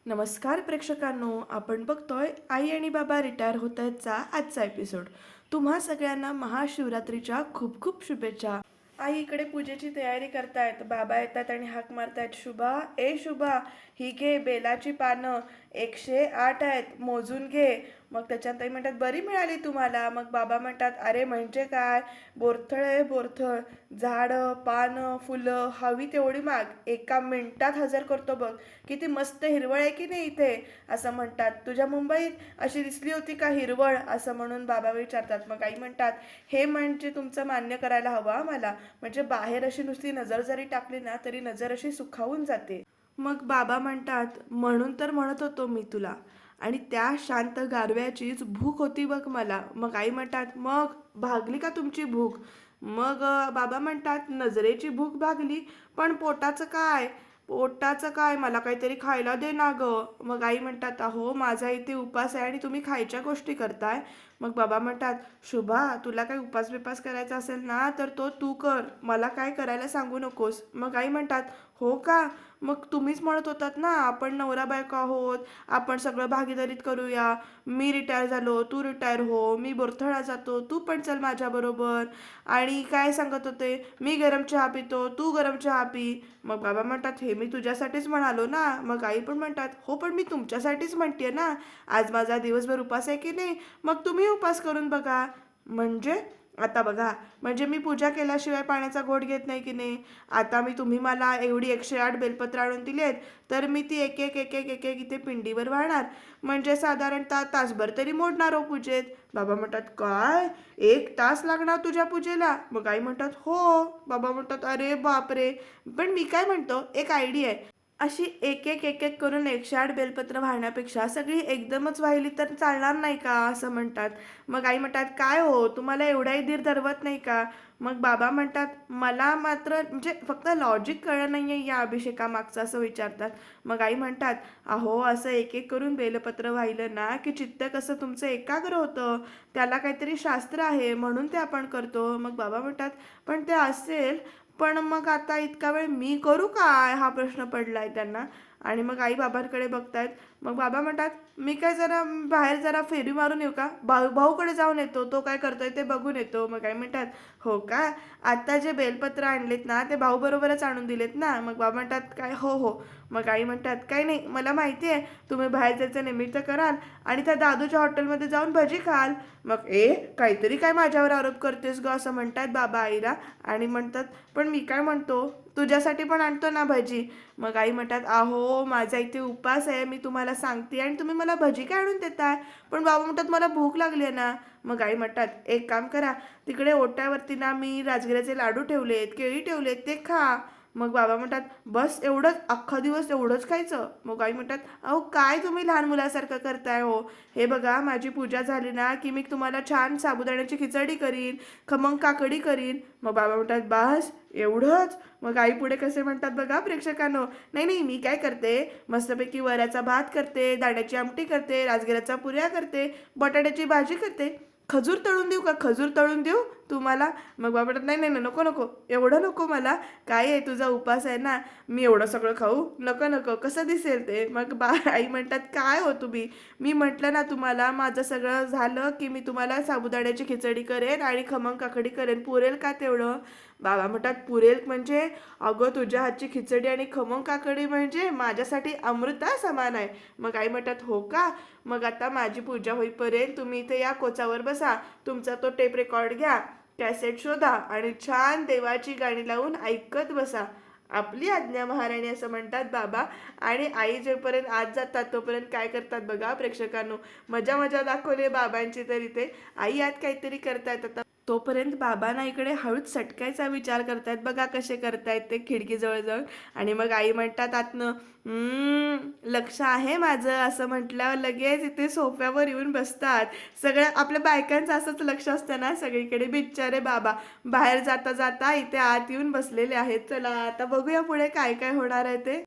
नमस्कार प्रेक्षकांनो, आपण बघतोय आई आणि बाबा रिटायर होत आहेतचा आजचा एपिसोड. तुम्हा सगळ्यांना महाशिवरात्रीच्या खूप खूप शुभेच्छा. आई इकडे पूजेची तयारी करतायत. बाबा येतात आणि हाक मारतायत, शुभा ए शुभा, ही घे बेलाची पानं, 108 आहेत, मोजून घे. मग त्याच्यात आई म्हणतात, बरी मिळाली तुम्हाला. मग बाबा म्हणतात, अरे म्हणजे काय, बोरथळ आहे बोरथळ, झाडं पानं फुलं हवी तेवढी माग, एका मिनिटात हजर करतो बघ. किती मस्त हिरवळ आहे की नाही इथे, असं म्हणतात. तुझ्या मुंबईत अशी दिसली होती का हिरवळ, असं म्हणून बाबा विचारतात. मग आई म्हणतात, हे म्हणजे तुमचं मान्य करायला हवं मला. म्हणजे बाहेर अशी नुसती नजर जरी टाकली ना तरी नजर अशी सुखावून जाते. मग बाबा म्हणतात, म्हणून तर म्हणत होतो मी तुला. आणि त्या शांत गारव्याचीच भूक होती बघ मला. मग आई म्हणतात, मग भागली का तुमची भूक. मग बाबा म्हणतात, नजरेची भूक भागली, पण पोटाचं काय, पोटाचं काय, मला काहीतरी खायला दे ना गं. मग आई म्हणतात, अहो माझा इथे उपास आहे आणि तुम्ही खायच्या गोष्टी करताय. मग बाबा म्हणतात, शुभा तुला काही उपास बिपास करायचा असेल ना तर तो तू कर, मला काय करायला सांगू नकोस. मग आई म्हणतात, हो का, मग तुम्हीच म्हणत होतात ना आपण नवरा बायको आहोत, आपण सगळं भागीदारीत करूया. मी रिटायर झालो तू रिटायर हो, मी बोरथळा जातो तू पण चल माझ्याबरोबर. आणि काय सांगत होते, मी गरम चहा पितो तू गरम चहा पी. मग बाबा म्हणतात, हे मी तुझ्यासाठीच म्हणालो ना. मग आई पण म्हणतात, हो पण मी तुमच्यासाठीच म्हणते ना, आज माझा दिवसभर उपास आहे की नाही, मग तुम्ही उपास करून बघा. म्हणजे आता बघा, म्हणजे मी पूजा केल्याशिवाय पाण्याचा घोट घेत नाही की नाही. आता तुम्ही मला एवढी 108 बेलपत्र आणून दिली आहेत, तर मी ती एक एक एक एक एक एक इथे पिंडीवर वाहणार. म्हणजे साधारणतः तासभर तरी मोडणार हो पूजेत. बाबा म्हणतात, काय 1 तास लागणार तुझ्या पूजेला. मग आई म्हणतात, हो. बाबा म्हणतात, अरे बापरे. पण मी काय म्हणतो, एक आयडिया आहे. अशी एक एक एक एक करून 108 बेलपत्र वाहण्यापेक्षा सगळी एकदमच वाहिली तर चालणार नाही का, असं म्हणतात. मग आई म्हणतात, काय हो तुम्हाला एवढाही धीर धरवत नाही का. मग बाबा म्हणतात, मला मात्र म्हणजे फक्त लॉजिक कळलं नाही आहे या अभिषेकामागचं, असं विचारतात. मग आई म्हणतात, अहो असं एक एक करून बेलपत्र वाहिलं ना की चित्त कसं तुमचं एकाग्र होतं, त्याला काहीतरी शास्त्र आहे म्हणून ते आपण करतो. मग बाबा म्हणतात, पण ते असेल, पण मग आता इतका वेळ मी करू काय, हा प्रश्न पडलाय त्यांना. आणि मग आई बाबांकडे बघतायत. मग बाबा म्हणतात, मी काय जरा बाहेर जरा फेरी मारून येऊ का, भाऊकडे जाऊन येतो, तो काय करतोय ते बघून येतो. मग आई म्हणतात, हो का, आता जे बेलपत्र आणलेत ना ते भाऊ बरोबरच आणून दिलेत ना. मग बाबा म्हणतात, काय हो हो. मग आई म्हणतात, काही नाही, मला माहिती आहे तुम्ही बाहेर जायचं निमित्त कराल आणि त्या दादूच्या हॉटेलमध्ये जाऊन भजी खाल. मग काहीतरी काय माझ्यावर आरोप करतेस ग, असं म्हणतात बाबा आईला. आणि म्हणतात, पण मी काय म्हणतो, तुझ्यासाठी पण आणतो ना भजी. मग आई म्हणतात, अहो माझा इथे उपास आहे, मी तुम्हाला सांगते आणि तुम्ही मला भजी काय आणून देताय. पण बाबा म्हणतात, मला भूक लागली आहे ना. मग आई म्हणतात, एक काम करा, तिकडे ओट्यावरती ना मी राजगिऱ्याचे लाडू ठेवलेत, केळी ठेवलेत, ते खा. मग बाबा म्हणतात, बस एवढंच, अख्खा दिवस एवढंच खायचं. मग आई म्हणतात, अहो काय तुम्ही लहान मुलासारखं करताय हो. हे बघा माझी पूजा झाली ना की मी तुम्हाला छान साबुदाण्याची खिचडी करीन, खमंग काकडी करीन. मग बाबा म्हणतात, बस एवढंच. मग आई पुढे कसे म्हणतात बघा प्रेक्षकांनो, नाही नाही, मी काय करते, मस्तपैकी वऱ्याचा भात करते, दाण्याची आमटी करते, राजगिऱ्याचा पुऱ्या करते, बटाट्याची भाजी करते, खजूर तळून देऊ का, खजूर तळून देऊ तुम्हाला. मग बाबा म्हणतात, नाही नाही नाही, नको नको, एवढं नको मला, काय आहे तुझा उपास आहे ना, मी एवढं सगळं खाऊ, नको नको, कसं दिसेल ते. मग आई म्हणतात, काय हो तुम्ही, मी म्हटलं ना तुम्हाला माझं सगळं झालं की मी तुम्हाला साबुदाण्याची खिचडी करेन आणि खमंग काकडी करेन, पुरेल का तेवढं. बाबा म्हणतात, पुरेल म्हणजे, अगं तुझ्या हातची खिचडी आणि खमंग काकडी म्हणजे माझ्यासाठी अमृता समान आहे. मग आई म्हणतात, हो का, मग आता माझी पूजा होईपर्यंत तुम्ही इथे या कोचावर बसा, तुमचा तो टेप रेकॉर्ड घ्या, कॅसेट शोधा आणि छान देवाची गाणी लावून ऐकत बसा. आपली आज्ञा महाराणी, असं म्हणतात बाबा. आणि आई जेपर्यंत आत जातात तोपर्यंत काय करतात बघा प्रेक्षकांनो, मजा मजा दाखवली बाबांची. तर इथे आई आत काहीतरी करतायत. आता तोपर्यंत बाबांना इकडे हळूच सटकायचा विचार करतायत बघा, कसे करतायत ते खिडकीजवळ जाऊन. आणि मग आई म्हणतात आतनं, लक्ष आहे माझं, असं म्हटल्यावर लगेच इथे सोफ्यावर येऊन बसतात. सगळ्या आपल्या बायकांचं असंच लक्ष असतं ना सगळीकडे. बिचारे बाबा बाहेर जाता जाता इथे आत येऊन बसलेले आहेत. चला आता बघूया पुढे काय काय होणार आहे ते.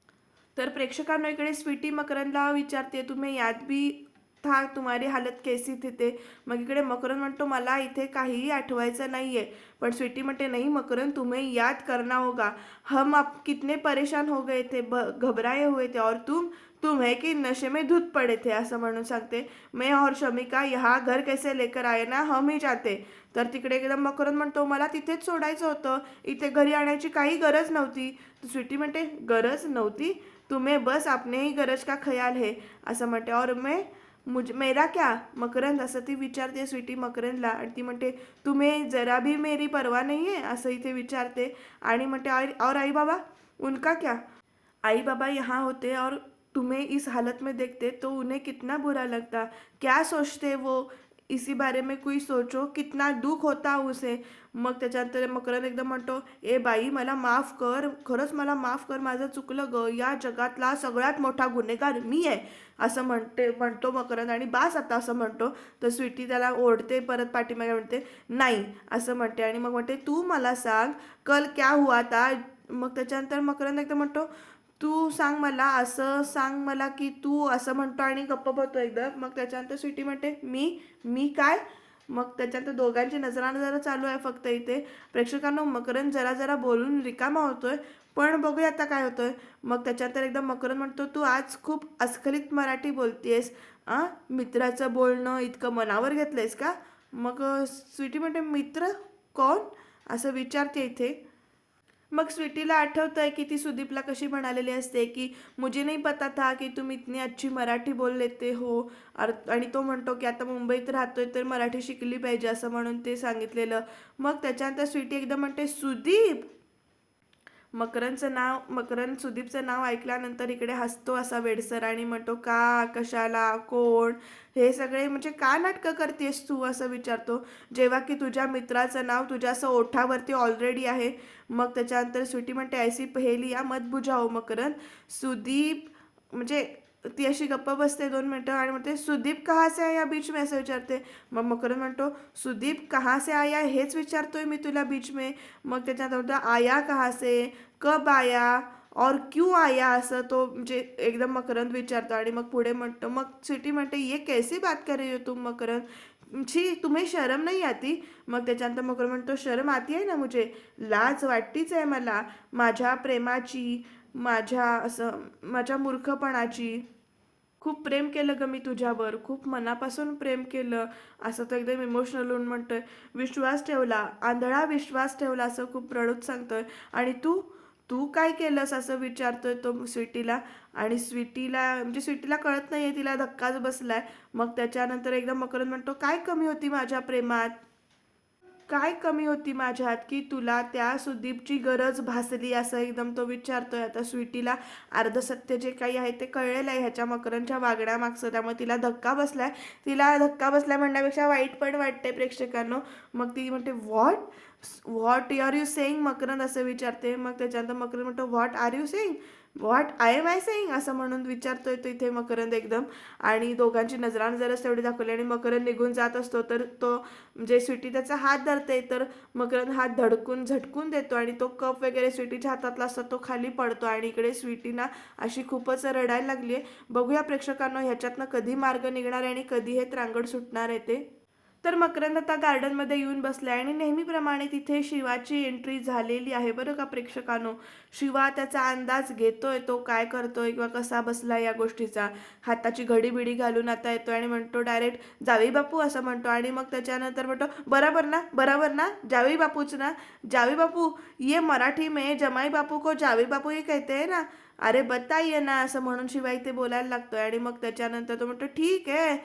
तर प्रेक्षकांना इकडे स्वीटी मकरंदला विचारते, तुम्ही याद भी था, तुम्हारी हालत कैसी थी ते. मग इकडे मकरंद म्हणतो, मला इथे काहीही आठवायचं नाहीये. पण स्वीटी म्हणते, नहीं मकरंद तुम्हें याद करना होगा, हम आप कितने परेशान हो गए थे, घबराए हुए थे, और तुम तुम्हें कि नशे में धुत पडे थे असं म्हणून सांगते. मैं और शमिका यहाँ घर कैसे लेकर आए ना हम ही जाते. तर तिकडे एकदम मकरंद म्हणतो मला तिथेच सोडायचं होतं, इथे घरी आणायची काही गरज नव्हती. तर स्वीटी म्हणते गरज नव्हती, तुम्हें बस अपने ही गरज का ख्याल है असं म्हणते. और मैं मेरा क्या मकरंद असं ती विचारते स्वीटी मकरंदला. आणि ती म्हणते तुम्हें जरा भी मेरी परवा नहीं है असं इथे विचारते. आणि म्हणते और आई बाबा उनका क्या, आई बाबा यहाँ होते और तुम्हें इस हालत में देखते तो उन्हें कितना बुरा लगता, क्या सोचते वो, इसी बारे में कोई सोचो, कितना दुख होता उसे. मग त्याच्यानंतर मकरंद एकदम म्हणतो ए बाई मला माफ कर, खरंच मला माफ कर, माझं चुकलं ग, या जगातला सगळ्यात मोठा गुन्हेगार मी आहे असं म्हणतो मकरंद. आणि बास आता असं म्हणतो. तर स्वीटी त्याला ओढते, परत पाठीमागे म्हणते नाही असं म्हणते. आणि मग म्हणते तू मला सांग कल क्या हुआ था. मग त्याच्यानंतर मकरंद एकदम म्हणतो तू सांग मला, असं सांग मला की तू असं म्हणतो आणि गप्प बसतो एकदम. मग त्याच्यानंतर स्वीटी म्हणते मी काय. मग त्याच्यानंतर दोघांची नजरानजर चालू आहे फक्त इथे. प्रेक्षकांनो मकरंद जरा जरा बोलून रिकामा होतोय, पण बघूया आता काय होतंय. मग त्याच्यानंतर एकदम मकरंद म्हणतो तू आज खूप अस्खलित मराठी बोलतेस, मित्राचं बोलणं इतकं मनावर घेतलंयस का. मग स्वीटी म्हणते मित्र कोण असं विचारते इथे. मग स्वीटीला आठवतं आहे की ती सुदीपला कशी म्हणालेली असते की मुझे नहीं पता था की तुम इतनी अच्छी मराठी बोल लेते हो. आणि तो म्हणतो की आता मुंबईत राहतोय तर मराठी शिकली पाहिजे असं म्हणून ते सांगितलेलं. मग त्याच्यानंतर स्वीटी एकदम म्हणते सुदीप. मकरंद सुदीपचं नाव ऐकल्यानंतर इकडे हसतो असा वेडसर आणि म्हणतो का, कशाला, कोण, हे सगळे म्हणजे का नाटकं करतेस तू असं विचारतो, जेव्हा की तुझ्या मित्राचं नाव तुझ्या असं ओठावरती ऑलरेडी आहे. मग त्याच्यानंतर स्वीटी म्हणते ऐसी पहेली या मत बुझाओ मकरंद. सुदीप म्हणजे ती अशी गप्प बसते 2 मिनटं आणि म्हणते सुदीप कहाँ से आया बीच में असं विचारते. मग मकरंद म्हणतो सुदीप कहाँ से आया हेच विचारतोय मी तुला बीच में. मग त्याच्यात म्हणतो आया कहाँ से, कब आया और क्यों आया असं तो म्हणजे एकदम मकरंद विचारतो. आणि मग पुढे म्हणतो, मग स्वीटी म्हणते ये कैसी बात कर रही हो तुम मकरंद, छी तुम्हें शर्म नहीं आती. मग त्याच्यानंतर मकरंद म्हणतो शर्म आती आहे ना मुझे, लाज वाटतीच आहे मला माझ्या प्रेमाची, माझ्या मूर्खपणाची. खूप प्रेम केलं ग मी तुझ्यावर, खूप मनापासून प्रेम केलं असं तो एकदम इमोशनल होऊन म्हणतोय. विश्वास ठेवला, आंधळा विश्वास ठेवला असं खूप रडून सांगतोय. आणि तू तू काय केलंस असं विचारतोय तो स्वीटीला. आणि स्वीटीला कळत नाहीये, तिला धक्काच बसलाय. मग त्याच्यानंतर एकदम मकरंद म्हणतो काय कमी होती माझ्या प्रेमात, काय कमी होती माझ्यात की तुला त्या सुदीपची गरज भासली असं एकदम तो विचारतोय. आता स्वीटीला अर्ध सत्य जे काही आहे ते कळलेलं आहे ह्याच्या मकरंदच्या वागण्यामागचं, त्यामुळे तिला धक्का बसलाय म्हणण्यापेक्षा वाईट पण वाटते प्रेक्षकांनो. मग ती म्हणते what are you saying Makarand असं विचारते. मग त्याच्यानंतर मकरंद म्हणतो what are you saying, what I am I saying असं म्हणून विचारतोय तो इथे मकरंद एकदम. आणि दोघांची नजरानजरच तेवढी दाखवली. आणि मकरंद निघून जात असतो तर तो म्हणजे स्वीटी त्याचा हात धरते, तर मकरंद हात झटकून देतो आणि तो कप वगैरे स्वीटीच्या हातातला असतो तो खाली पडतो. आणि इकडे स्वीटीना अशी खूपच रडायला लागली आहे. बघूया प्रेक्षकांनो ह्याच्यातनं कधी मार्ग निघणार आहे आणि कधी हे त्रांगड सुटणार आहे ते. तर मकरंद आता गार्डनमध्ये येऊन बसलाय आणि नेहमीप्रमाणे तिथे शिवाची एंट्री झालेली आहे बरं का प्रेक्षकांनो. शिवा त्याचा अंदाज घेतोय तो काय करतोय किंवा कसा बसलाय या गोष्टीचा. हाताची घडी बिडी घालून आता येतोय आणि म्हणतो डायरेक्ट जावी बापू असं म्हणतो. आणि मग त्याच्यानंतर म्हणतो बराबर ना जावी बापूच ना, जावी बापू ये मराठी में जमाई बापू को जावी बापू ही कहते हैं ना, अरे बताइए ना असं म्हणून शिवा इथे बोलायला लागतोय. आणि मग त्याच्यानंतर तो म्हणतो ठीक आहे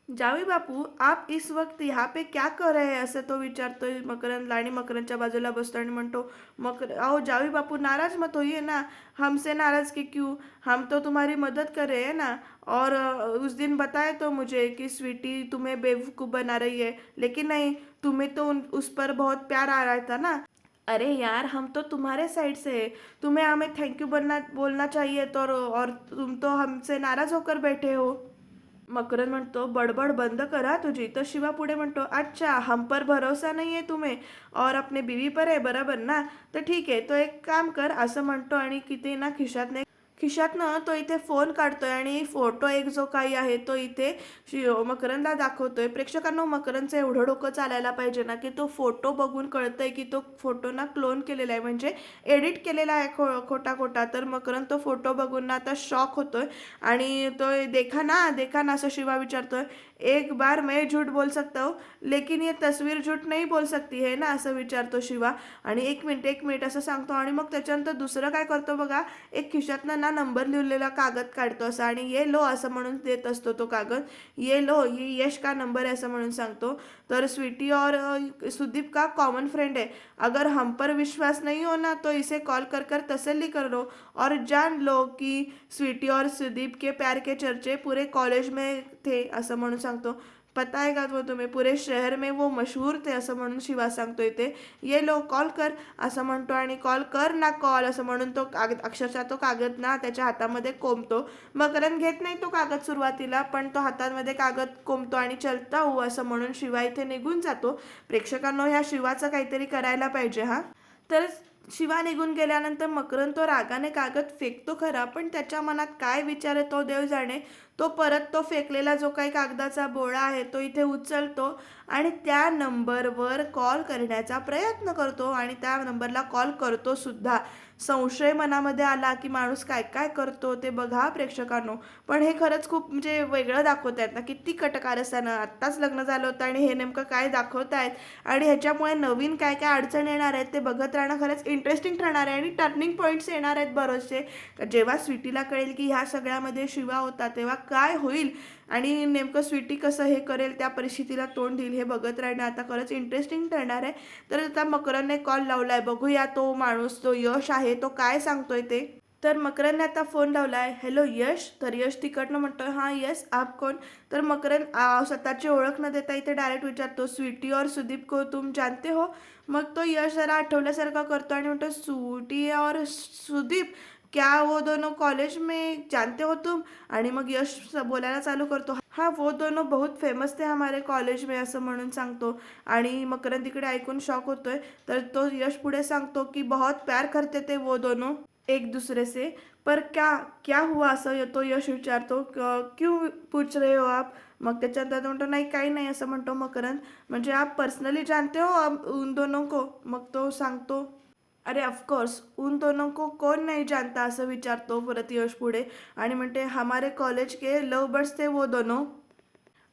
जावी बापू आप इस वक्त यहाँ पे क्या कर रहे हैं असं तो विचारतोय मकरंदला. आणि मकरंदच्या बाजूला बसतो आणि म्हणतो आओ जावी बापू नाराज मत होइए ना, हमसे नाराज के क्यों, हम तो तुम्हारी मदद कर रहे हैं ना. और उस दिन बताया तो मुझे कि स्वीटी तुम्हें बेवकूफ़ बना रही है, लेकिन नहीं तुम्हें तो उस पर बहुत प्यार आ रहा था ना. अरे यार हम तो तुम्हारे साइड से है, तुम्हें हमें थैंक यू बोलना चाहिए तो, और तुम तो हमसे नाराज होकर बैठे हो. मकरंद म्हणतो बडबड बंद करा तुझी. तर शिवा पुढे म्हणतो अच्छा हम पर भरोसा नहीं है तुम्हें और अपने बीवी पर है बराबर ना, तर ठीक आहे तो एक काम कर असं म्हणतो. आणि किती ना खिशातने खिशातनं तो इथे फोन काढतोय आणि फोटो एक जो काही आहे तो इथे मकरंदला दाखवतोय. प्रेक्षकांनो, मकरंदचं एवढं डोकं चालायला पाहिजे ना की तो फोटो बघून कळतंय की तो फोटो ना क्लोन केलेला आहे, म्हणजे एडिट केलेला आहे खोटा खोटा. तर मकरंद तो फोटो बघून ना आता शॉक होतोय आणि तो देखा ना असं शिवा विचारतोय. एक बार मैं झूठ बोल सकता हूँ, लेकिन ये तस्वीर झूठ नहीं बोल सकती है ना, असं विचारतो शिवा. आणि एक मिनिट असं सांगतो आणि मग त्याच्यानंतर दुसरं काय करतो बघा, एक खिशातनं ना नंबर लिहिलेला कागद काढतो असा आणि ये लो असं म्हणून देत असतो तो कागद. ये लो, ये यश का नंबर है असं म्हणून सांगतो. तर स्वीटी और सुदीप का कॉमन फ्रेंड है, अगर हम पर विश्वास नहीं हो ना तो इसे कॉल कर कर तसल्ली कर लो और जान लो की स्वीटी और सुदीप के प्यार के चर्चे पूरे कॉलेज में थे असं म्हणून सांगतो. पता है का वो तुम्हें, पूरे शहर में वो मशहूर थे असं म्हणून शिवा सांगतो इथे. ये लो कॉल कर असं म्हणतो आणि कॉल कर ना कॉल असं म्हणून तो कागद, अक्षरशः तो कागद ना त्याच्या हातामध्ये कोंबतो. मकरंद घेत नाही तो कागद सुरुवातीला, पण तो हातामध्ये कागद कोंबतो आणि चलता हो असं म्हणून शिवा इथे निघून जातो. प्रेक्षकांनो, ह्या शिवाचं काहीतरी करायला पाहिजे हा. तर शिवा निघून गेल्यानंतर मकरंद तो रागाने कागद फेकतो खरा, पण त्याच्या मनात काय विचार आहे तो देव जाणे. तो परत तो फेकलेला जो काही कागदाचा बोळा आहे तो इथे उचलतो आणि त्या नंबरवर कॉल करण्याचा प्रयत्न करतो आणि त्या नंबरला कॉल करतो सुद्धा. संशय मनामध्ये आला की माणूस काय काय करतो ते बघा प्रेक्षकांनो. पण हे खरंच खूप म्हणजे वेगळं दाखवत आहेत ना, किती कटकारस्थानं, आत्ताच लग्न झालं होतं आणि हे नेमकं काय दाखवत आहेत आणि ह्याच्यामुळे नवीन काय काय अडचण येणार आहेत ते बघत राहणं खरंच इंटरेस्टिंग ठरणार आहे आणि टर्निंग पॉईंट्स येणार आहेत बरेचसे. जेव्हा स्वीटीला कळेल की ह्या सगळ्यामध्ये शिवा होता तेव्हा काय होईल आणि नेमकं स्वीटी कसं हे करेल, त्या परिस्थितीला तोंड देईल, हे बघत राहणं आता खरंच इंटरेस्टिंग ठरणार आहे. तर आता मकरंदने कॉल लावलाय, बघूया तो माणूस, तो यश आहे, तो काय सांगतोय ते. तर मकरंदने आता फोन लावलाय. हॅलो यश. तर यश तिकडनं म्हणतोय, हां यस आप कोण. तर मकरंद स्वतःची ओळख न देता इथे डायरेक्ट विचारतो, स्वीटी और सुदीप को तुम जानते हो. मग तो यश जरा आठवल्यासारखा करतो आणि म्हणतो, स्वीटी और सुदीप, क्या वो दोनों कॉलेज में जानते हो तुम. आणि मग यश बोलायला चालू करतो, हाँ वो दोनों बहुत फेमस थे हमारे कॉलेज में असं म्हणून सांगतो. आणि मकरंद तिकडे ऐकून शॉक होतोय. तर तो यश पुढे सांगतो की बहुत प्यार करते थे वो दोनों एक दूसरे से, पर क्या क्या हुआ असं तो यश विचारतो. क्यों पूछ रहे हो आप. मग त्याच्यानंतर तो म्हणतो, नाही काही नाही असं म्हणतो मकरंद. म्हणजे आप पर्सनली जानते हो उन दोनों को. मग तो सांगतो, अरे ऑफकोर्स उन दोनों को कौन नहीं जानता असं विचारतो परत यश पुढे आणि म्हणते, हमारे कॉलेज के लव बर्ड्स थे वो दोनों,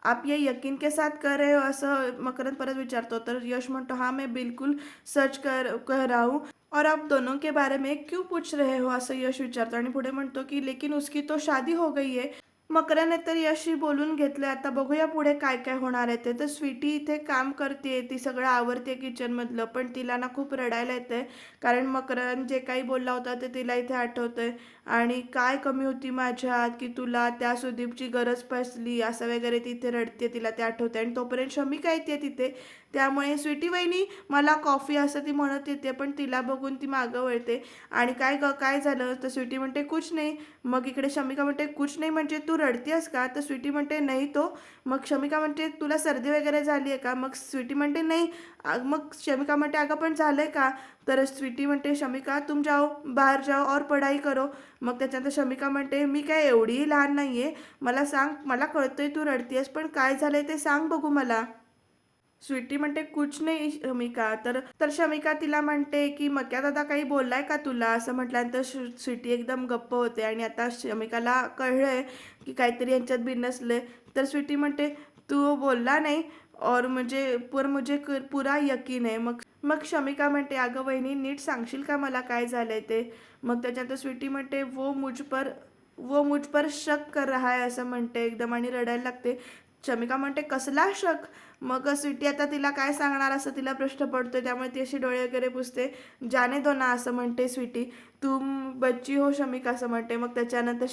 आप ये यकीन के साथ कर रहे हो असं मकरंद परत विचारतो. तर यश म्हणतो, हाँ मैं बिल्कुल सच कह रहा हूँ और आप दोनों के बारे में क्यों पूछ रहे हो असं यश विचारतो आणि पुढे म्हणतो की लेकिन उसकी तो शादी हो गई है. मकरंदने तर यशशी बोलून घेतलं. आता बघूया पुढे काय काय होणार आहे ते. तर स्वीटी इथे काम करते, ती सगळं आवरते किचनमधलं, पण तिला ना खूप रडायला येते कारण मकरंद जे काही बोलला होता ते तिला इथे आठवतंय आणि काय कमी होती माझ्यात की तुला त्या सुदीपची गरज पसली असं वगैरे ती इथे रडते, तिला ते आठवते. आणि तोपर्यंत शमिका येते तिथे, त्यामुळे स्वीटी वहिनी मला कॉफी असं ती म्हणत येते, पण तिला बघून ती मागं वळते. आणि काय झालं तर स्वीटी म्हणते कुछ नाही. मग इकडे शमिका म्हणते कुछ नाही म्हणजे तू रडतेस का. तर स्वीटी म्हणते नाही तो. मग शमिका म्हणते तुला सर्दी वगैरे झाली आहे का. मग स्वीटी म्हणते नाही. मग शमिका म्हणते अगं पण झालंय का. तर स्वीटी म्हणते शमिका तुम जाओ बाहेर जाओ और पढ़ाई करो. मग त्याच्यानंतर शमिका म्हणते मी काय एवढीही लहान नाही आहे, मला सांग, मला कळतंय तू रडतेस पण काय झालंय ते सांग बघू मला. स्वीटी म्हणते कुछ नाही शमिका. तर तर शमिका तिला म्हणते की मक्या दादा काही बोललाय का तुला असं म्हटल्यानंतर स्वीटी एकदम गप्प होते आणि आता शमिकाला कळलंय की काहीतरी यांच्यात बिनसले. तर स्वीटी म्हणते तू बोलला नाही और मुझे पुरा यकीन आहे. मग मग शमिका म्हणते अगं वहिनी नीट सांगशील का मला काय झालंय ते. मग त्याच्यानंतर स्वीटी म्हणते वो मुझ पर शक कर रहा है असं म्हणते एकदम आणि रडायला लागते. शमिका म्हणते कसला शक. मग स्वीटी आता तिला काय सांगणार असं तिला प्रश्न पडतोय, त्यामुळे ती अशी डोळे वगैरे पुसते. जाने दो ना असं म्हणते स्वीटी. तुम बच्ची हो शमिका असं म्हणते. मग त्याच्यानंतर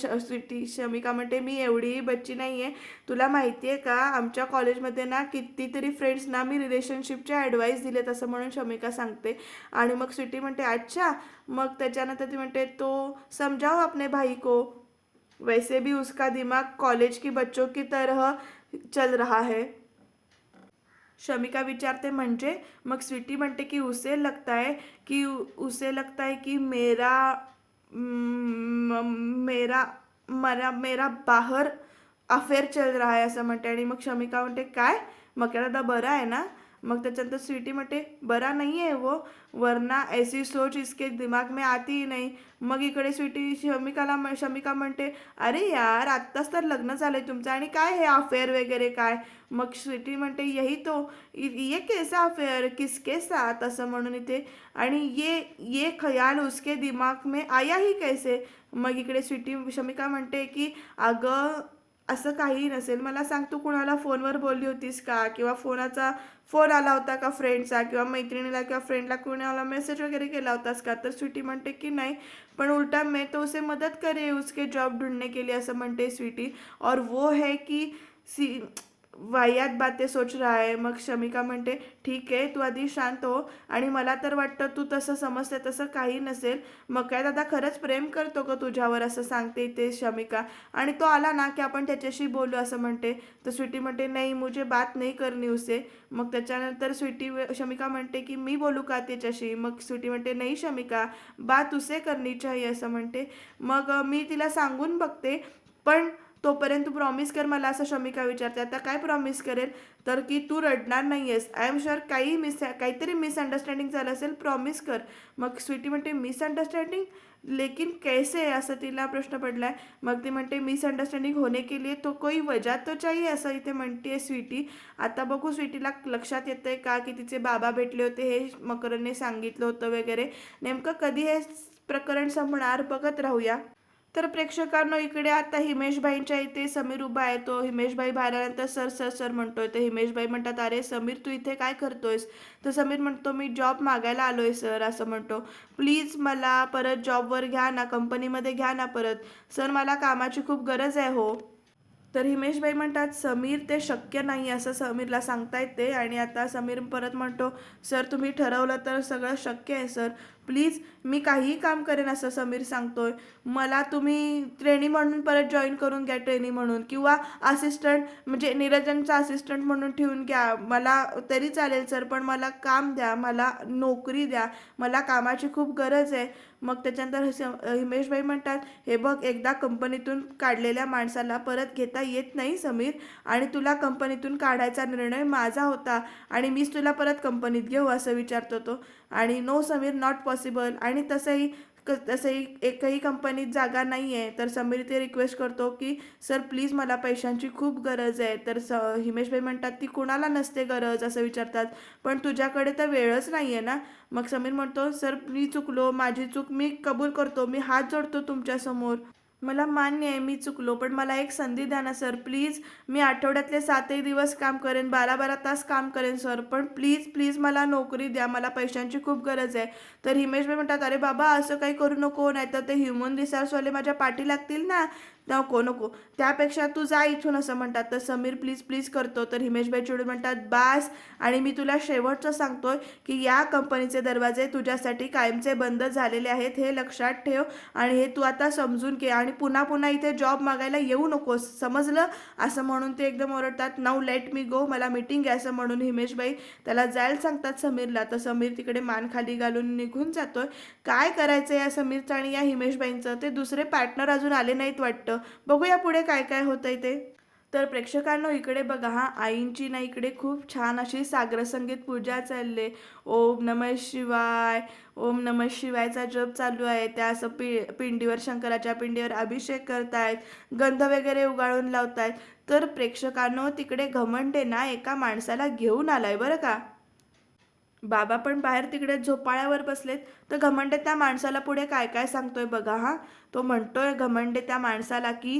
शमिका म्हणते मी एवढीही बच्ची नाही आहे, तुला माहिती आहे का आमच्या कॉलेजमध्ये ना कितीतरी फ्रेंड्सना मी रिलेशनशिपचे ॲडवाईस दिलेत असं म्हणून शमिका सांगते. आणि मग स्वीटी म्हणते अच्छा. मग त्याच्यानंतर ती म्हणते तो समजाओ अपने भाई को, वैसे भी उसका दिमाग कॉलेज की बच्चों की तरह चल रहा है. शमिका विचारते म्हणजे. मग स्वीटी म्हणते की उसे लगता है कि मेरा मेरा मेरा बाहर अफेअर चल रहा है असं म्हणते. आणि मग शमिका म्हणते काय, मग काय दादा बरा आहे ना. मग त्याच्यानंतर स्वीटी म्हणते बरा नाही आहे वो, वरना ऐसी सोच इसके दिमाग में आती ही नहीं. मग इकडे स्वीटी शमिका म्हणते अरे यार आत्ताच तर लग्न झालंय तुमचं आणि काय हे अफेअर वगैरे काय. मग स्वीटी म्हणते यही तो, ये कैसा अफेअर किसके साथ असं म्हणून इथे. आणि ये ख्याल उसके दिमाग में आया ही कैसे. मग इकडे शमिका म्हणते की अगं असं काही नसेल, मला सांग तू कुणाला फोनवर बोलली होतीस का, किंवा फोन आला होता का फ्रेंडचा, किंवा मैत्रिणीला किंवा फ्रेंडला कुणाला मेसेज वगैरे केला होतास का. तर स्वीटी म्हणते की नाही, पण उल्टा मैं तो उसे मदत करे उसके जॉब ढूंढने के लिए असं म्हणते स्वीटी. और वो है की सी वाहियात बातें सोच रहा है. मग शमिका म्हणते ठीक आहे तू आधी शांत हो, आणि मला तर वाटतं तू तसं समजते तसं काही नसेल. मग काय दादा खरंच प्रेम करतो का तुझ्यावर असं सांगते ते शमिका. आणि तो आला ना की आपण त्याच्याशी बोलू असं म्हणते. तर स्वीटी म्हणते नाही मुझे बात नाही करनी उसे. मग त्याच्यानंतर शमिका म्हणते की मी बोलू का त्याच्याशी. मग स्वीटी म्हणते नाही शमिका, बात उसे करनी चाहिए असं म्हणते. मग मी तिला सांगून बघते, पण तोपर्यंत तू प्रॉमिस कर मला असं शमिका विचारते. आता काय प्रॉमिस करेल, तर की तू रडणार नाही आहेस. आय एम शुअर काहीतरी मिसअंडरस्टँडिंग झालं असेल, प्रॉमिस कर. मग स्वीटी म्हणते मिसअंडरस्टँडिंग लेकिन कैसे असं तिला प्रश्न पडलाय. मग ती म्हणते मिसअंडरस्टँडिंग होने के लिए तो कोई वजह तो चाहिए असं इथे म्हणते स्वीटी. आता बघू स्वीटीला लक्षात येतंय का की तिचे बाबा भेटले होते, हे मकरनने सांगितलं होतं वगैरे. नेमकं कधी हे प्रकरण संपणार बघत राहूया. तर प्रेक्षकांनो इकडे आता हिमेशबाईंच्या इथे समीर उभा आहे. तो हिमेशबाई बाहेर आल्यानंतर सर सर सर म्हणतोय. तर हिमेशबाई म्हणतात अरे समीर तू इथे काय करतोयस. तर समीर म्हणतो मी जॉब मागायला आलोय सर असं म्हणतो. प्लीज मला परत जॉबवर घ्या ना, कंपनीमध्ये घ्या ना परत. सर मला कामाची खूप गरज आहे हो. तर हिमेशबाई म्हणतात समीर ते शक्य नाही असं समीरला सांगता येते. आणि आता समीर परत म्हणतो सर तुम्ही ठरवलं तर सगळं शक्य आहे सर, प्लीज मी काहीही काम करेन असं समीर सांगतोय. मला तुम्ही ट्रेनी म्हणून परत जॉईन करून घ्या, ट्रेनी म्हणून, किंवा असिस्टंट म्हणजे निरंजनचा असिस्टंट म्हणून ठेवून घ्या, मला तरी चालेल सर, पण मला काम द्या, मला नोकरी द्या, मला कामाची खूप गरज आहे. मग त्याच्यानंतर हिमेशबाई म्हणतात हे बघ एकदा कंपनीतून काढलेल्या माणसाला परत घेता येत नाही समीर, आणि तुला कंपनीतून काढायचा निर्णय माझा होता आणि मीच तुला परत कंपनीत घेऊ असं विचारतो तो. आणि नो समीर नॉट पॉसिबल. आणि तसंही एकही कंपनीत जागा नाही आहे. तर समीर ते रिक्वेस्ट करतो की सर प्लीज मला पैशांची खूप गरज आहे. तर हिमेशबाई म्हणतात ती कुणाला नसते गरज असं विचारतात, पण तुझ्याकडे तर वेळच नाही आहे ना. मग समीर म्हणतो सर मी चुकलो, माझी चूक मी कबूल करतो, मी हात जोडतो तुमच्यासमोर, मला मान्य आहे मी चुकलो, पण मला एक संधी द्या ना सर प्लीज. मी आठवड्यातले 7ही दिवस काम करेन, 12-12 तास काम करेन सर, पण प्लीज प्लीज मला नोकरी द्या, मला पैशांची खूप गरज आहे. तर हिमेशबाई म्हणतात अरे बाबा असं काही करू नको, नाही तर ते ह्युमन रिसोर्सवाले माझ्या पाठी लागतील ना, नको नको, त्यापेक्षा तू जा इथून असं म्हणतात. तर समीर प्लीज प्लीज करतो. तर हिमेशबाई चिडून म्हणतात बास, आणि मी तुला शेवटचं सांगतोय की या कंपनीचे दरवाजे तुझ्यासाठी कायमचे बंद झालेले आहेत, हे लक्षात ठेव, आणि हे तू आता समजून घे, आणि पुन्हा पुन्हा इथे जॉब मागायला येऊ नकोस, समजलं असं म्हणून ते एकदम ओरडतात. नाऊ लेट मी गो, मला मीटिंग आहे असं म्हणून हिमेशबाई त्याला जायला सांगतात समीरला. तर समीर तिकडे मान खाली घालून निघून जातोय. काय करायचं या समीरचं आणि या हिमेशबाईंचं, ते दुसरे पार्टनर अजून आले नाहीत वाटतं. बघूया पुढे काय काय होतंय ते. तर प्रेक्षकांनो इकडे बघा हा आईंची ना इकडे खूप छान अशी साग्रसंगीत पूजा चालले. ओम नमः शिवाय, ओम नमः शिवायचा जप चालू आहे. त्या असं पिंडीवर, शंकराच्या पिंडीवर अभिषेक करतायत, गंध वगैरे उगाळून लावतायत. तर प्रेक्षकांनो तिकडे घमंडे ना एका माणसाला घेऊन आलाय बरं का. बाबा पण बाहेर तिकडे झोपाळ्यावर बसलेत. तर घमंडे त्या माणसाला पुढे काय काय सांगतोय बघा हा. तो म्हणतोय घमंडे त्या माणसाला की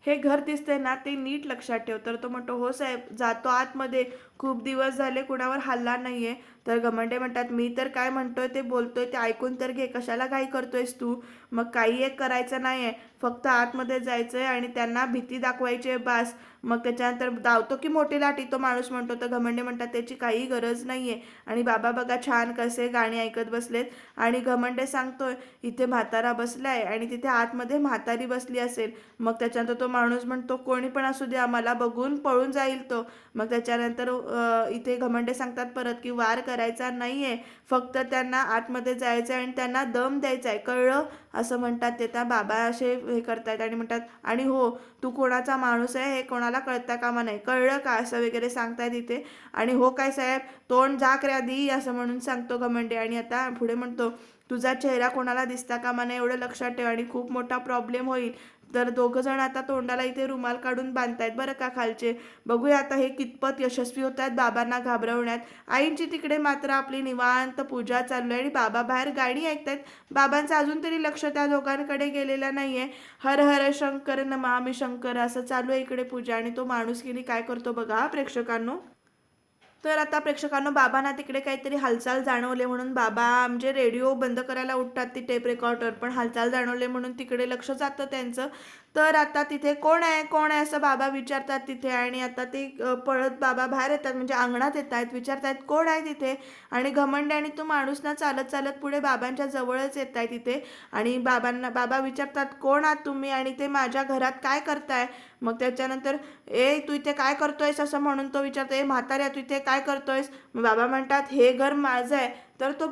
हे घर दिसतंय ना ते नीट लक्षात ठेव. तर तो म्हणतो हो साहेब, जातो आतमध्ये, खूप दिवस झाले कुणावर हल्ला नाहीये. तर घमंडे म्हणतात मी तर काय म्हणतोय ते बोलतोय ते ऐकून तर घे, कशाला काही करतोयस तू. मग काही एक करायचं नाहीये, फक्त आतमध्ये जायचंय आणि त्यांना भीती दाखवायची आहे बास. मग त्याच्यानंतर धावतो की मोठी लाठी, तो माणूस म्हणतो. तर घमंडे म्हणतात त्याची काही गरज नाहीये. आणि बाबा बघा छान कसे गाणी ऐकत बसलेत. आणि घमंडे सांगतोय इथे म्हातारा बसलाय आणि तिथे आतमध्ये म्हातारी बसली असेल. मग त्याच्यानंतर तो माणूस म्हणतो कोणी पण असू द्या, मला बघून पळून जाईल तो. मग त्याच्यानंतर इथे घमंडे सांगतात परत की वार करा करायचा नाहीये, फक्त त्यांना आतमध्ये जायचं आहे आणि त्यांना दम द्यायचा आहे, कळलं असं म्हणतात ते. त्या बाबा असे हे करतायत आणि म्हणतात, आणि हो तू कोणाचा माणूस आहे हे कोणाला कळता कामा नाही, कळलं का असं वगैरे सांगतायत इथे. आणि हो काय साहेब, तोंड झाक रे आधी असं म्हणून सांगतो घमंडे. आणि आता पुढे म्हणतो, तुझा चेहरा कोणाला दिसता कामा नये एवढं लक्षात ठेव आणि खूप मोठा प्रॉब्लेम होईल. तर दोघं जण आता तोंडाला इथे रुमाल काढून बांधतायत बरं का खालचे. बघूया आता हे कितपत यशस्वी होत आहेत बाबांना घाबरवण्यात. आईंची तिकडे मात्र आपली निवांत पूजा चालू आहे आणि बाबा बाहेर गाणी ऐकतायत. बाबांचं अजून तरी लक्ष त्या दोघांकडे गेलेलं नाहीये. हर हर शंकर नमामि शंकर असं चालू आहे इकडे पूजा. आणि तो माणूस गेली काय करतो बघा प्रेक्षकांनो. तर आता प्रेक्षकांनो, बाबांना तिकडे काहीतरी हालचाल जाणवले म्हणून बाबा म्हणजे रेडिओ बंद करायला उठतात, ती टेप रेकॉर्डर, पण हालचाल जाणवले म्हणून तिकडे लक्ष जातं त्यांचं. तर आता तिथे कोण आहे कोण आहे असं बाबा विचारतात तिथे. आणि आता ते पळत बाबा बाहेर येतात, म्हणजे अंगणात येत आहेत, विचारतायत कोण आहे तिथे. आणि घमंडे आणि तो माणूस ना चालत चालत पुढे बाबांच्या जवळच येत आहे तिथे. आणि बाबा विचारतात कोण आहात तुम्ही आणि ते माझ्या घरात काय करताय. मग त्याच्यानंतर, ए तू इथे काय करतोयस असं म्हणून तो विचारतो, ए म्हाताऱ्या तू इथे काय करतोयस. मग बाबा म्हणतात हे घर माझं आहे. तर तो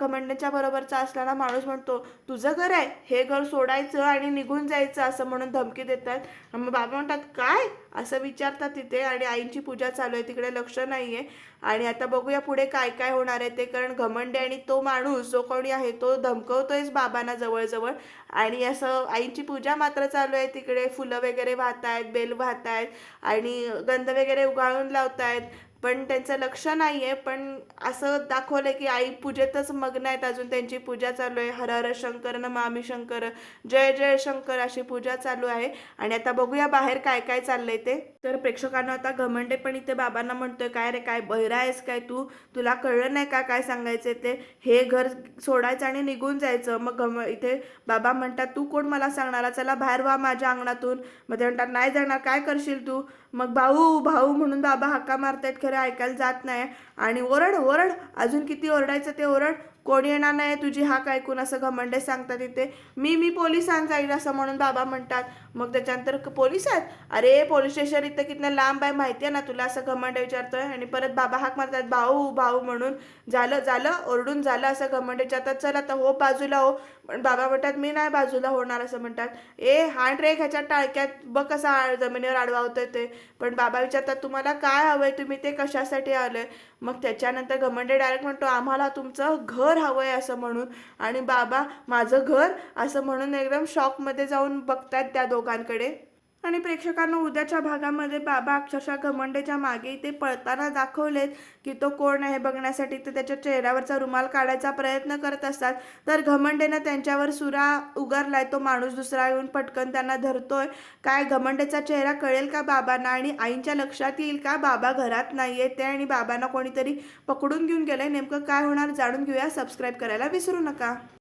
घमंडेच्या बरोबरचा असलेला माणूस म्हणतो, तुझं घर आहे, हे घर सोडायचं आणि निघून जायचं असं म्हणून धमकी देतात. मग बाबा म्हणतात काय असं विचारतात तिथे. आणि आईंची पूजा चालू आहे, तिकडे लक्ष नाहीये. आणि आता बघूया पुढे काय काय होणार आहे ते, कारण घमंडे आणि तो माणूस जो कोणी आहे तो धमकवतोयच बाबांना जवळजवळ. आणि असं आईंची पूजा मात्र चालू आहे, तिकडे फुलं वगैरे वाहत आहेत, बेल वाहत आहेत आणि गंध वगैरे उगाळून लावतायत, पण त्यांचं लक्ष नाहीये. पण असं दाखवलंय की आई पूजेतच मग्न आहेत, अजून त्यांची पूजा चालू आहे. हर हर शंकर नमामि शंकर, जय जय शंकर अशी पूजा चालू आहे. आणि आता बघूया बाहेर काय काय चाललंय ते. तर प्रेक्षकांना आता घमंडे पण इथे बाबांना म्हणतोय, काय रे काय बहिरा आहेस काय तू, तुला कळलं नाही का काय सांगायचं ते, हे घर सोडायचं आणि निघून जायचं. मग इथे बाबा म्हणतात, तू कोण मला सांगणारा, चला बाहेर व्हा माझ्या अंगणातून. मग ते म्हणतात नाही जाणार, काय करशील तू. मग भाऊ भाऊ म्हणून बाबा हाका मारतायत, खरं ऐकायला जात नाही. आणि ओरड ओरड, अजून किती ओरडायचं ते ओरड, कोणी येणार नाही तुझी हाक ऐकून असं घमंडे सांगतात इथे. मी पोलिसांत जाईल असं म्हणून बाबा म्हणतात. मग त्याच्यानंतर पोलीस आहेत, अरे पोलीस स्टेशन इथं किती लांब आहे माहिती आहे ना तुला असं घमंडे विचारतोय. आणि परत बाबा हाक मारतात, भाऊ भाऊ म्हणून. झालं झालं ओरडून झालं असं घमंडे विचारतात, चल आता हो बाजूला हो. पण बाबा म्हणतात मी नाही बाजूला होणार असं म्हणतात. ए हांड रे ह्याच्या टाळक्यात बघ कसा जमिनीवर आडवा होतोय ते. पण बाबा विचारतात तुम्हाला काय हवंय, तुम्ही ते कशासाठी आलंय. मग त्याच्यानंतर घमंडे डायरेक्ट म्हणतो, आम्हाला तुमचं घर हवंय असं म्हणून. आणि बाबा माझं घर असं म्हणून एकदम शॉकमध्ये जाऊन बघतायत त्या दोघांकडे. आणि प्रेक्षकांना उद्याच्या भागामध्ये बाबा अक्षरशः घमंडेच्या मागे ते पळताना दाखवलेत की तो कोण आहे बघण्यासाठी. ते त्याच्या चेहऱ्यावरचा रुमाल काढायचा प्रयत्न करत असतात. तर घमंडेनं त्यांच्यावर सुरा उगारलाय, तो माणूस दुसरा येऊन पटकन त्यांना धरतोय. काय घमंडेचा चेहरा कळेल का बाबांना आणि आईंच्या लक्षात येईल का बाबा घरात नाहीये ते आणि बाबांना कोणीतरी पकडून घेऊन गेलंय. नेमकं काय होणार जाणून घेऊया. सबस्क्राईब करायला विसरू नका.